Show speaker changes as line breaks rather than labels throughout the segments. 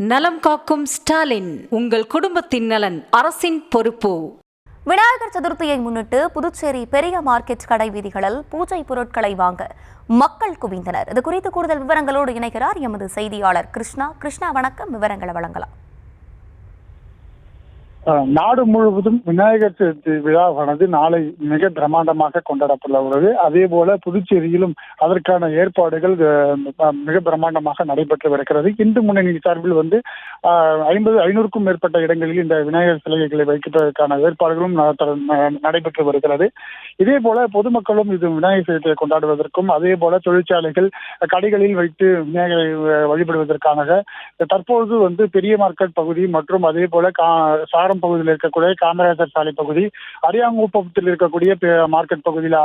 நலம் காக்கும் ஸ்டாலின், உங்கள் குடும்பத்தின் நலன் அரசின் பொறுப்பு.
விநாயகர் சதுர்த்தியை முன்னிட்டு புதுச்சேரி பெரிய மார்க்கெட் கடை வீதிகளில் பூஜை பொருட்களை வாங்க மக்கள் குவிந்தனர். இது குறித்து கூடுதல் விவரங்களோடு இணைகிறார் எமது செய்தியாளர் கிருஷ்ணா. கிருஷ்ணா, வணக்கம். விவரங்களை வழங்கலாம்.
நாடு முழுவதும் விநாயகர் சதுர்த்தி விழாவானது நாளை மிக பிரம்மாண்டமாக கொண்டாடப்பட உள்ளது. அதே போல புதுச்சேரியிலும் அதற்கான ஏற்பாடுகள் மிக பிரம்மாண்டமாக நடைபெற்று வருகிறது. இந்து முன்னணி சார்பில் 500க்கும் மேற்பட்ட இடங்களில் இந்த விநாயகர் சிலைகளை வைப்பதற்கான ஏற்பாடுகளும் நடைபெற்று வருகிறது. இதே போல பொதுமக்களும் இது விநாயகர் சதுர்த்தியை கொண்டாடுவதற்கும், அதே போல தொழிற்சாலைகள் கடைகளில் வைத்து விநாயகரை வழிபடுவதற்கான தற்போது பெரிய மார்க்கெட் பகுதி மற்றும் அதே போல சாரம் பகுதியில் இருக்கக்கூடிய காமராஜர் சாலை பகுதி, அரியாங்குப்பத்தில் இருக்கக்கூடிய மார்க்கெட் பகுதியில்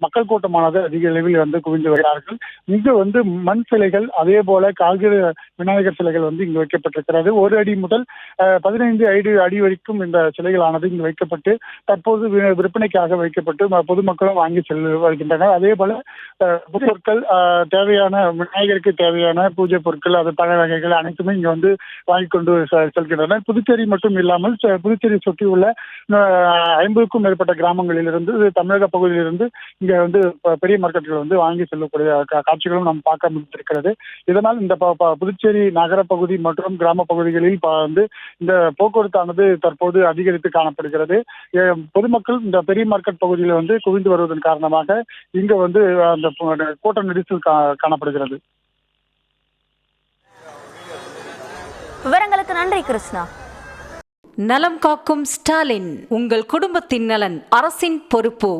மக்கள் கூட்டமானது அதிக அளவில் குவிந்து வருகிறார்கள். இங்கு மண் சிலைகள், அதே போல காகித விநாயகர் சிலைகள் இங்கு வைக்கப்பட்டிருக்கிறது. 1 அடி முதல் 15 அடி வரைக்கும் இந்த சிலைகளானது இங்கு வைக்கப்பட்டு தற்போது விற்பனைக்காக வைக்கப்பட்டு பொதுமக்களும் வாங்கி செல்ல வருகின்றனர். அதே போல பொருட்கள் தேவையான விநாயகருக்கு தேவையான பூஜை பொருட்கள், அது பழ வகைகள் அனைத்துமே இங்க வாங்கி கொண்டு செல்கின்றனர். புதுச்சேரி மட்டும் இல்லாமல் புதுச்சேரி சுற்றியுள்ள 50க்கும் மேற்பட்ட கிராமங்களிலிருந்து, தமிழக பகுதியிலிருந்து இங்க பெரிய மார்க்கெட்டுகள் வாங்கி செல்லக்கூடிய காட்சிகளும் நாம் பார்க்க முடிந்திருக்கிறது. இதனால் இந்த புதுச்சேரி நகர பகுதி மற்றும் கிராம பகுதிகளில் இந்த போக்குவரத்தானது தற்போது அதிகரித்து காணப்படுகிறது. பொதுமக்கள் இந்த பெரிய மார்க்கெட் பகுதியில் குவிந்து வருவதன் காரணமாக இங்க அந்த கூட்ட நெரிசல் காணப்படுகிறது.
விவரங்களுக்கு நன்றி கிருஷ்ணா.
நலம் காக்கும் ஸ்டாலின், உங்கள் குடும்பத்தின் நலன் அரசின் பொறுப்பு.